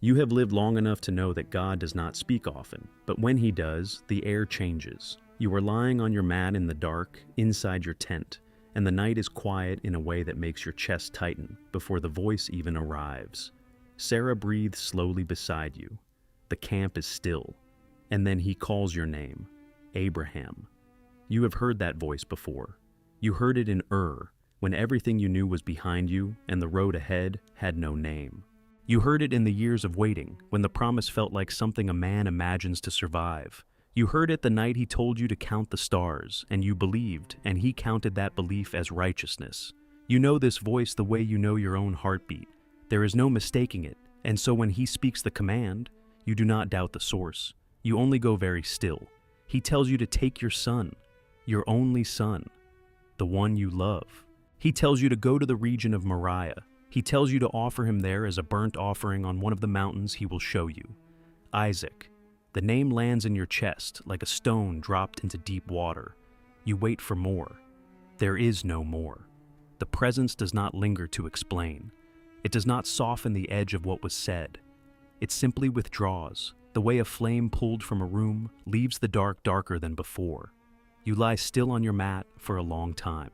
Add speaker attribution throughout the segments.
Speaker 1: You have lived long enough to know that God does not speak often, but when he does, the air changes. You are lying on your mat in the dark, inside your tent, and the night is quiet in a way that makes your chest tighten before the voice even arrives. Sarah breathes slowly beside you. The camp is still, and then he calls your name, Abraham. You have heard that voice before. You heard it in when everything you knew was behind you and the road ahead had no name. You heard it in the years of waiting, when the promise felt like something a man imagines to survive. You heard it the night he told you to count the stars, and you believed, and he counted that belief as righteousness. You know this voice the way you know your own heartbeat. There is no mistaking it, and so when he speaks the command, you do not doubt the source. You only go very still. He tells you to take your son, your only son, the one you love. He tells you to go to the region of Moriah. He tells you to offer him there as a burnt offering on one of the mountains he will show you. Isaac. The name lands in your chest like a stone dropped into deep water. You wait for more. There is no more. The presence does not linger to explain. It does not soften the edge of what was said. It simply withdraws, the way a flame pulled from a room leaves the dark darker than before. You lie still on your mat for a long time.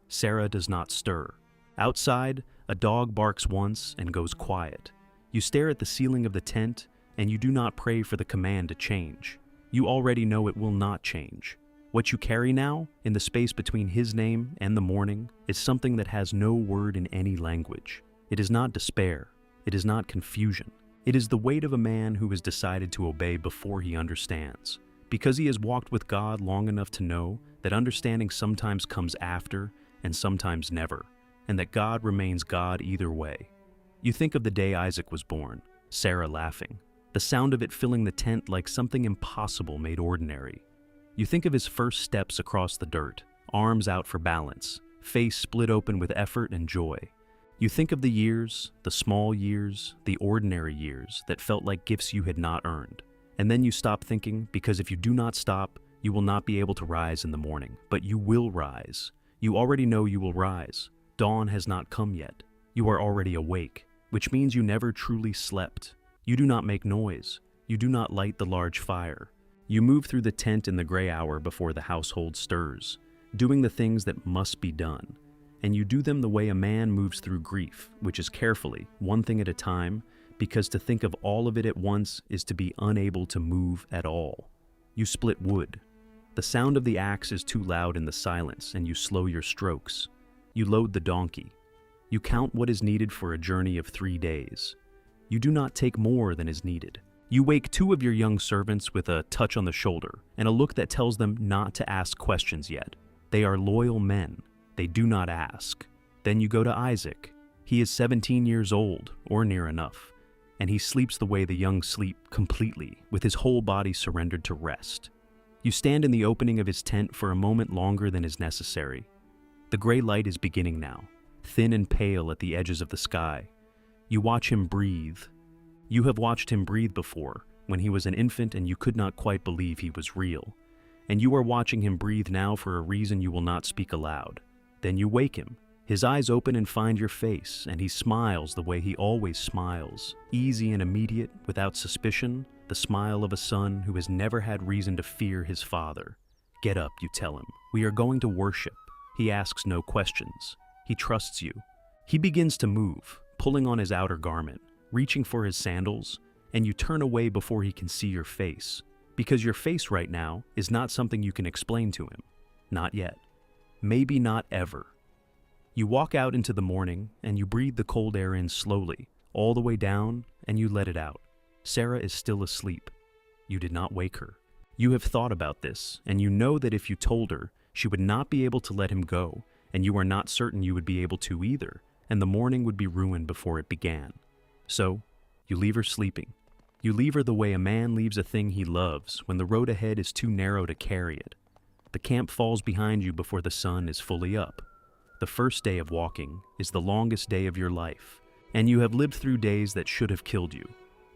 Speaker 1: Sarah does not stir. Outside, a dog barks once and goes quiet. You stare at the ceiling of the tent, and you do not pray for the command to change. You already know it will not change. What you carry now, in the space between his name and the morning, is something that has no word in any language. It is not despair. It is not confusion. It is the weight of a man who has decided to obey before he understands. Because he has walked with God long enough to know that understanding sometimes comes after and sometimes never, and that God remains God either way. You think of the day Isaac was born, Sarah laughing, the sound of it filling the tent like something impossible made ordinary. You think of his first steps across the dirt, arms out for balance, face split open with effort and joy. You think of the years, the small years, the ordinary years that felt like gifts you had not earned. And then you stop thinking, because if you do not stop, you will not be able to rise in the morning, but you will rise. You already know you will rise. Dawn has not come yet. You are already awake, which means you never truly slept. You do not make noise. You do not light the large fire. You move through the tent in the gray hour before the household stirs, doing the things that must be done. And you do them the way a man moves through grief, which is carefully, one thing at a time, because to think of all of it at once is to be unable to move at all. You split wood. The sound of the axe is too loud in the silence, and you slow your strokes. You load the donkey. You count what is needed for a journey of 3 days. You do not take more than is needed. You wake 2 of your young servants with a touch on the shoulder and a look that tells them not to ask questions yet. They are loyal men. They do not ask. Then you go to Isaac. He is 17 years old, or near enough, and he sleeps the way the young sleep completely, with his whole body surrendered to rest. You stand in the opening of his tent for a moment longer than is necessary. The gray light is beginning now, thin and pale at the edges of the sky. You watch him breathe. You have watched him breathe before, when he was an infant and you could not quite believe he was real. And you are watching him breathe now for a reason you will not speak aloud. Then you wake him. His eyes open and find your face, and he smiles the way he always smiles, easy and immediate, without suspicion, the smile of a son who has never had reason to fear his father. Get up, you tell him. We are going to worship. He asks no questions. He trusts you. He begins to move, pulling on his outer garment, reaching for his sandals, and you turn away before he can see your face, because your face right now is not something you can explain to him. Not yet. Maybe not ever. You walk out into the morning, and you breathe the cold air in slowly, all the way down, and you let it out. Sarah is still asleep. You did not wake her. You have thought about this, and you know that if you told her, she would not be able to let him go, and you are not certain you would be able to either, and the morning would be ruined before it began. So, you leave her sleeping. You leave her the way a man leaves a thing he loves when the road ahead is too narrow to carry it. The camp falls behind you before the sun is fully up. The first day of walking is the longest day of your life, and you have lived through days that should have killed you.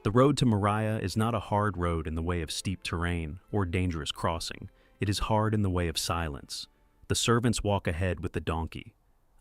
Speaker 1: The road to Moriah is not a hard road in the way of steep terrain or dangerous crossing. It is hard in the way of silence. The servants walk ahead with the donkey.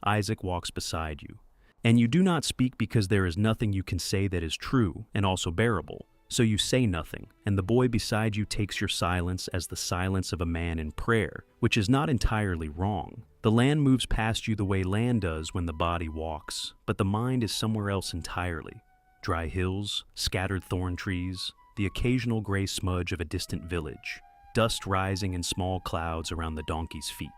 Speaker 1: Isaac walks beside you. And you do not speak because there is nothing you can say that is true and also bearable. So you say nothing, and the boy beside you takes your silence as the silence of a man in prayer, which is not entirely wrong. The land moves past you the way land does when the body walks, but the mind is somewhere else entirely. Dry hills, scattered thorn trees, the occasional gray smudge of a distant village, dust rising in small clouds around the donkey's feet.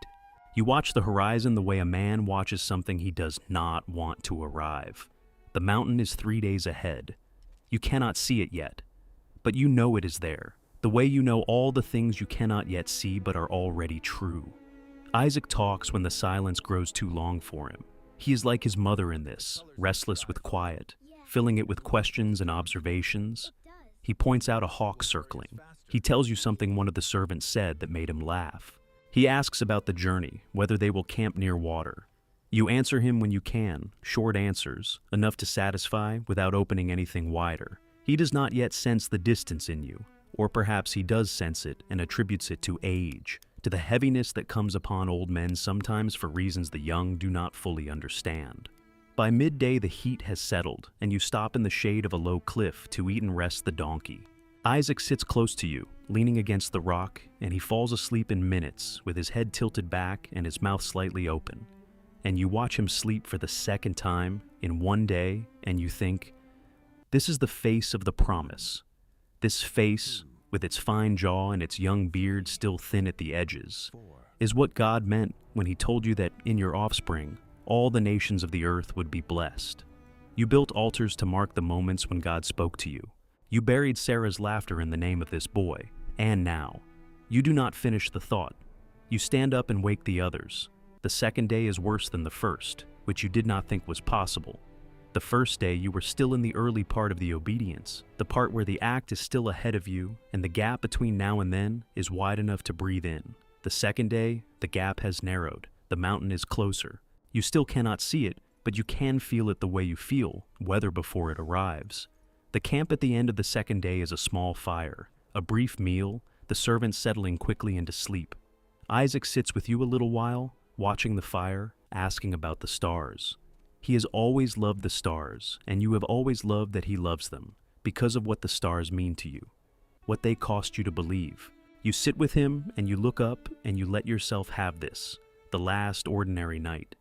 Speaker 1: You watch the horizon the way a man watches something he does not want to arrive. The mountain is 3 days ahead. You cannot see it yet, but you know it is there, the way you know all the things you cannot yet see but are already true. Isaac talks when the silence grows too long for him. He is like his mother in this, restless with quiet, filling it with questions and observations. He points out a hawk circling. He tells you something one of the servants said that made him laugh. He asks about the journey, whether they will camp near water. You answer him when you can, short answers, enough to satisfy without opening anything wider. He does not yet sense the distance in you, or perhaps he does sense it and attributes it to age, to the heaviness that comes upon old men sometimes for reasons the young do not fully understand. By midday the heat has settled, and you stop in the shade of a low cliff to eat and rest the donkey. Isaac sits close to you, leaning against the rock, and he falls asleep in minutes with his head tilted back and his mouth slightly open. And you watch him sleep for the second time in one day, and you think, this is the face of the promise. This face, with its fine jaw and its young beard still thin at the edges, is what God meant when he told you that in your offspring, all the nations of the earth would be blessed. You built altars to mark the moments when God spoke to you. You buried Sarah's laughter in the name of this boy, and now. You do not finish the thought. You stand up and wake the others. The second day is worse than the first, which you did not think was possible. The first day you were still in the early part of the obedience, the part where the act is still ahead of you, and the gap between now and then is wide enough to breathe in. The second day, the gap has narrowed. The mountain is closer. You still cannot see it, but you can feel it the way you feel, whether before it arrives. The camp at the end of the second day is a small fire, a brief meal, the servants settling quickly into sleep. Isaac sits with you a little while, watching the fire, asking about the stars. He has always loved the stars, and you have always loved that he loves them, because of what the stars mean to you, what they cost you to believe. You sit with him, and you look up, and you let yourself have this, the last ordinary night.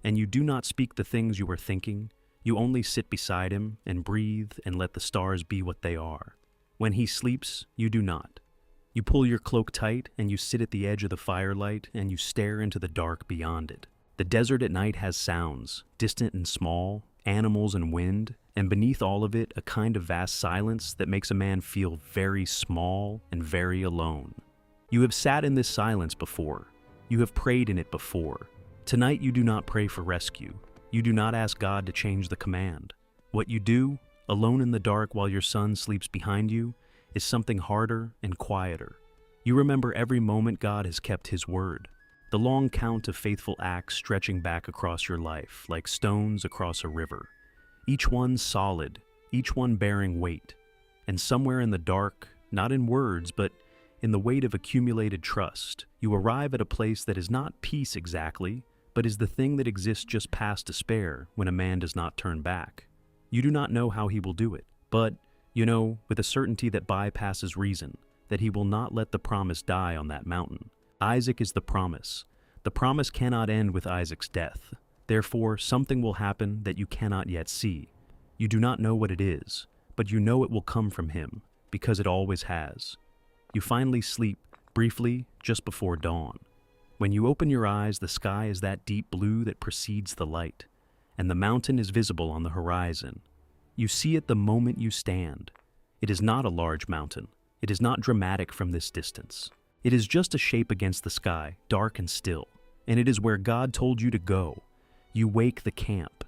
Speaker 1: And you do not speak the things you are thinking, you only sit beside him, and breathe, and let the stars be what they are. When he sleeps, you do not. You pull your cloak tight, and you sit at the edge of the firelight, and you stare into the dark beyond it. The desert at night has sounds, distant and small, animals and wind, and beneath all of it, a kind of vast silence that makes a man feel very small and very alone. You have sat in this silence before. You have prayed in it before. Tonight you do not pray for rescue. You do not ask God to change the command. What you do, alone in the dark while your son sleeps behind you, is something harder and quieter. You remember every moment God has kept his word. The long count of faithful acts stretching back across your life like stones across a river. Each one solid, each one bearing weight. And somewhere in the dark, not in words, but in the weight of accumulated trust, you arrive at a place that is not peace exactly, but is the thing that exists just past despair when a man does not turn back. You do not know how he will do it, but you know, with a certainty that bypasses reason, that he will not let the promise die on that mountain. Isaac is the promise. The promise cannot end with Isaac's death. Therefore, something will happen that you cannot yet see. You do not know what it is, but you know it will come from him, because it always has. You finally sleep, briefly, just before dawn. When you open your eyes, the sky is that deep blue that precedes the light, and the mountain is visible on the horizon. You see it the moment you stand. It is not a large mountain. It is not dramatic from this distance. It is just a shape against the sky, dark and still, and it is where God told you to go. You wake the camp.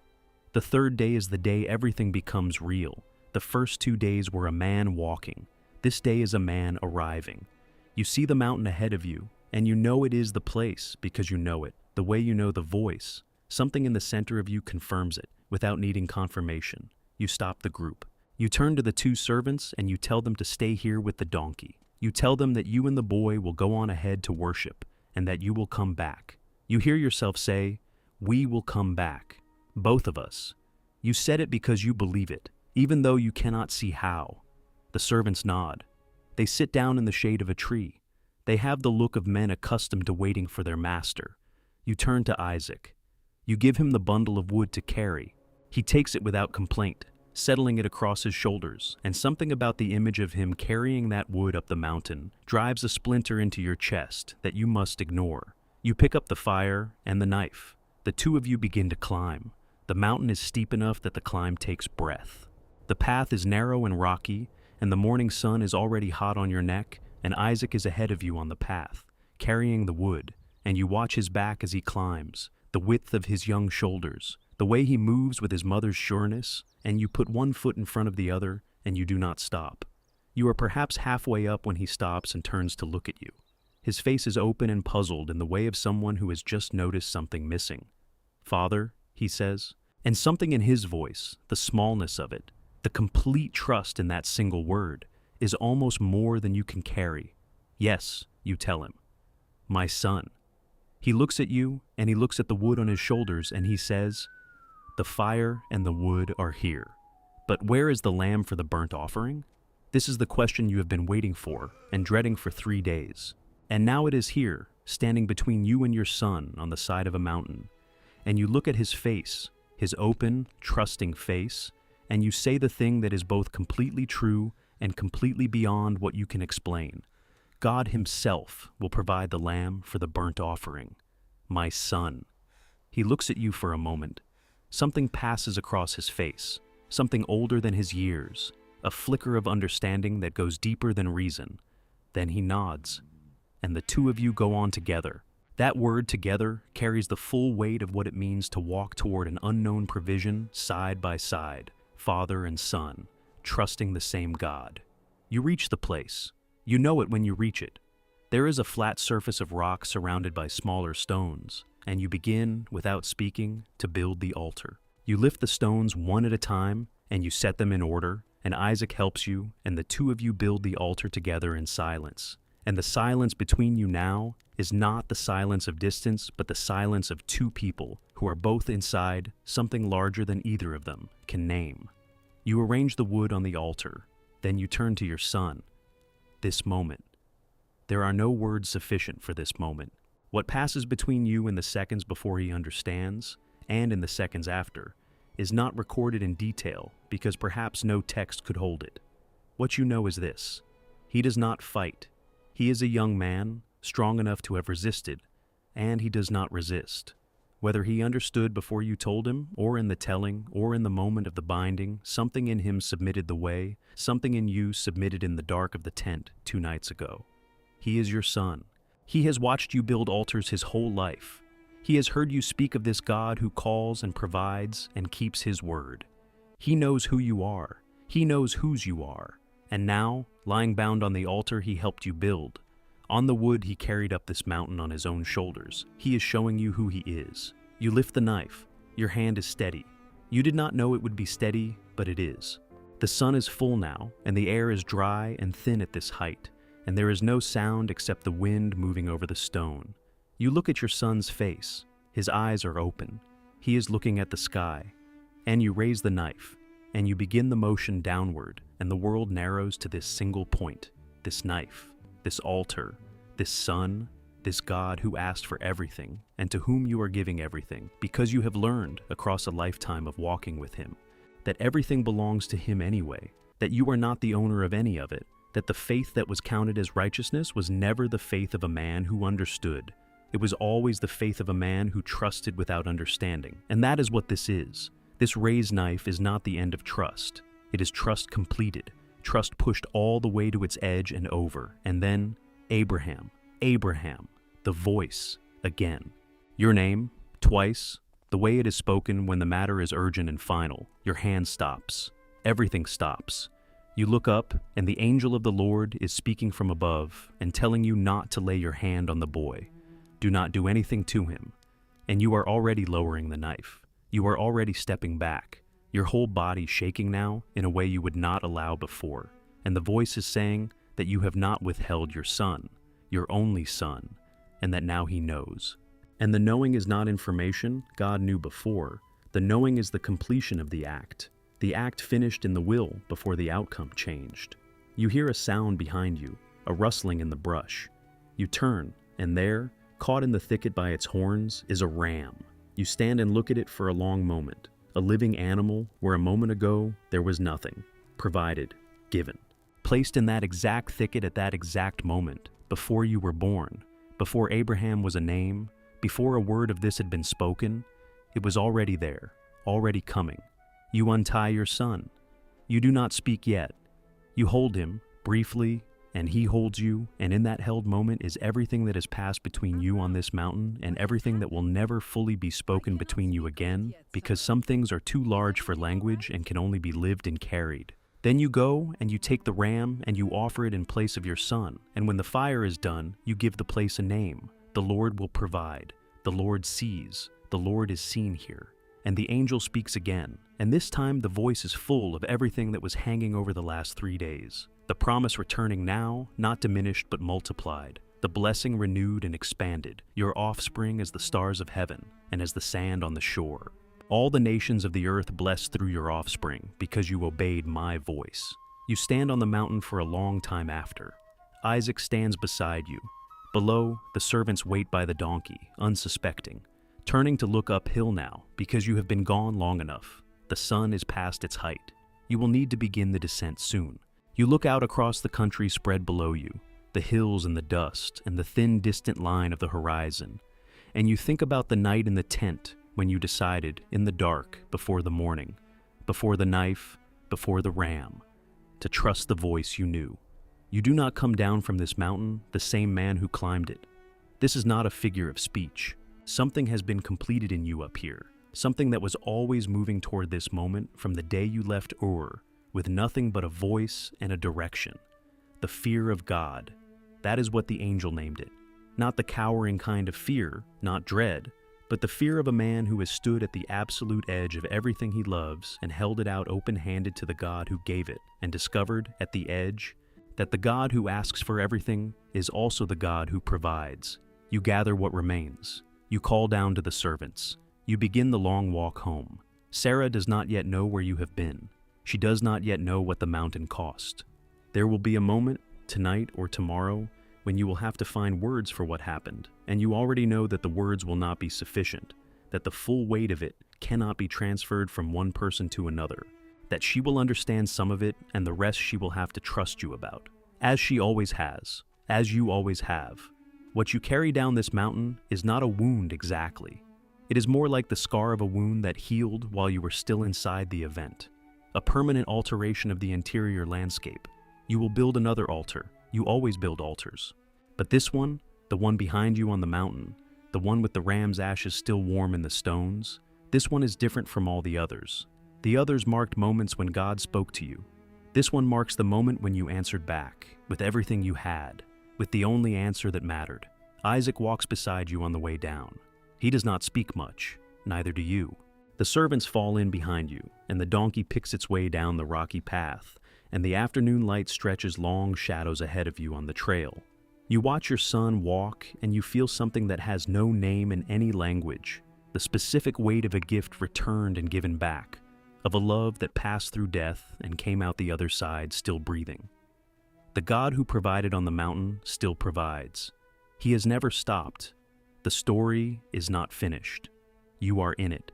Speaker 1: The third day is the day everything becomes real. The first 2 days were a man walking. This day is a man arriving. You see the mountain ahead of you, and you know it is the place because you know it, the way you know the voice. Something in the center of you confirms it, without needing confirmation. You stop the group. You turn to the 2 servants and you tell them to stay here with the donkey. You tell them that you and the boy will go on ahead to worship and that you will come back. You hear yourself say, "We will come back." Both of us. You said it because you believe it, even though you cannot see how. The servants nod. They sit down in the shade of a tree. They have the look of men accustomed to waiting for their master. You turn to Isaac. You give him the bundle of wood to carry. He takes it without complaint, settling it across his shoulders, and something about the image of him carrying that wood up the mountain drives a splinter into your chest that you must ignore. You pick up the fire and the knife. The two of you begin to climb. The mountain is steep enough that the climb takes breath. The path is narrow and rocky, and the morning sun is already hot on your neck, and Isaac is ahead of you on the path, carrying the wood, and you watch his back as he climbs, the width of his young shoulders, the way he moves with his mother's sureness, and you put one foot in front of the other, and you do not stop. You are perhaps halfway up when he stops and turns to look at you. His face is open and puzzled in the way of someone who has just noticed something missing. "Father," he says, and something in his voice, the smallness of it, the complete trust in that single word, is almost more than you can carry. "Yes," you tell him. "My son." He looks at you, and he looks at the wood on his shoulders, and he says, "The fire and the wood are here. But where is the lamb for the burnt offering?" This is the question you have been waiting for and dreading for 3 days. And now it is here, standing between you and your son on the side of a mountain. And you look at his face, his open, trusting face, and you say the thing that is both completely true and completely beyond what you can explain. God himself will provide the lamb for the burnt offering. "My son." He looks at you for a moment. Something passes across his face, something older than his years, a flicker of understanding that goes deeper than reason. Then he nods, and the two of you go on together. That word "together" carries the full weight of what it means to walk toward an unknown provision side by side, father and son, trusting the same God. You reach the place. You know it when you reach it. There is a flat surface of rock surrounded by smaller stones, and you begin, without speaking, to build the altar. You lift the stones one at a time, and you set them in order, and Isaac helps you, and the two of you build the altar together in silence. And the silence between you now is not the silence of distance, but the silence of two people who are both inside something larger than either of them can name. You arrange the wood on the altar, then you turn to your son. This moment. There are no words sufficient for this moment. What passes between you in the seconds before he understands, and in the seconds after, is not recorded in detail because perhaps no text could hold it. What you know is this: he does not fight. He is a young man, strong enough to have resisted, and he does not resist. Whether he understood before you told him, or in the telling, or in the moment of the binding, something in him submitted the way, something in you submitted in the dark of the tent 2 nights ago. He is your son. He has watched you build altars his whole life. He has heard you speak of this God who calls and provides and keeps his word. He knows who you are. He knows whose you are. And now, lying bound on the altar he helped you build, on the wood he carried up this mountain on his own shoulders, he is showing you who he is. You lift the knife. Your hand is steady. You did not know it would be steady, but it is. The sun is full now, and the air is dry and thin at this height, and there is no sound except the wind moving over the stone. You look at your son's face. His eyes are open. He is looking at the sky. And you raise the knife, and you begin the motion downward, and the world narrows to this single point, this knife, this altar, this son, this God who asked for everything, and to whom you are giving everything, because you have learned, across a lifetime of walking with him, that everything belongs to him anyway, that you are not the owner of any of it, that the faith that was counted as righteousness was never the faith of a man who understood. It was always the faith of a man who trusted without understanding. And that is what this is. This raised knife is not the end of trust. It is trust completed, trust pushed all the way to its edge and over. And then, Abraham, Abraham, the voice, again. Your name, twice, the way it is spoken when the matter is urgent and final. Your hand stops. Everything stops. You look up, and the angel of the Lord is speaking from above and telling you not to lay your hand on the boy. Do not do anything to him. And you are already lowering the knife. You are already stepping back, your whole body shaking now in a way you would not allow before. And the voice is saying that you have not withheld your son, your only son, and that now he knows. And the knowing is not information God knew before. The knowing is the completion of the act finished in the will before the outcome changed. You hear a sound behind you, a rustling in the brush. You turn, and there, caught in the thicket by its horns, is a ram. You stand and look at it for a long moment, a living animal where a moment ago there was nothing, provided, given. Placed in that exact thicket at that exact moment, before you were born, before Abraham was a name, before a word of this had been spoken, it was already there, already coming. You untie your son. You do not speak yet. You hold him, briefly, and he holds you, and in that held moment is everything that has passed between you on this mountain and everything that will never fully be spoken between you again, because some things are too large for language and can only be lived and carried. Then you go and you take the ram and you offer it in place of your son, and when the fire is done, you give the place a name. The Lord will provide. The Lord sees. The Lord is seen here. And the angel speaks again, and this time the voice is full of everything that was hanging over the last 3 days. The promise returning now, not diminished but multiplied. The blessing renewed and expanded. Your offspring as the stars of heaven, and as the sand on the shore. All the nations of the earth blessed through your offspring, because you obeyed my voice. You stand on the mountain for a long time after. Isaac stands beside you. Below, the servants wait by the donkey, unsuspecting. Turning to look uphill now, because you have been gone long enough. The sun is past its height. You will need to begin the descent soon. You look out across the country spread below you, the hills and the dust, and the thin distant line of the horizon. And you think about the night in the tent when you decided, in the dark, before the morning, before the knife, before the ram, to trust the voice you knew. You do not come down from this mountain the same man who climbed it. This is not a figure of speech. Something has been completed in you up here, something that was always moving toward this moment from the day you left Ur, with nothing but a voice and a direction. The fear of God. That is what the angel named it. Not the cowering kind of fear, not dread, but the fear of a man who has stood at the absolute edge of everything he loves and held it out open-handed to the God who gave it, and discovered, at the edge, that the God who asks for everything is also the God who provides. You gather what remains. You call down to the servants. You begin the long walk home. Sarah does not yet know where you have been. She does not yet know what the mountain cost. There will be a moment, tonight or tomorrow, when you will have to find words for what happened, and you already know that the words will not be sufficient, that the full weight of it cannot be transferred from one person to another, that she will understand some of it and the rest she will have to trust you about, as she always has, as you always have. What you carry down this mountain is not a wound exactly. It is more like the scar of a wound that healed while you were still inside the event. A permanent alteration of the interior landscape. You will build another altar. You always build altars. But this one, the one behind you on the mountain, the one with the ram's ashes still warm in the stones, this one is different from all the others. The others marked moments when God spoke to you. This one marks the moment when you answered back, with everything you had, with the only answer that mattered. Isaac walks beside you on the way down. He does not speak much, neither do you. The servants fall in behind you, and the donkey picks its way down the rocky path, and the afternoon light stretches long shadows ahead of you on the trail. You watch your son walk, and you feel something that has no name in any language, the specific weight of a gift returned and given back, of a love that passed through death and came out the other side still breathing. The God who provided on the mountain still provides. He has never stopped. The story is not finished. You are in it.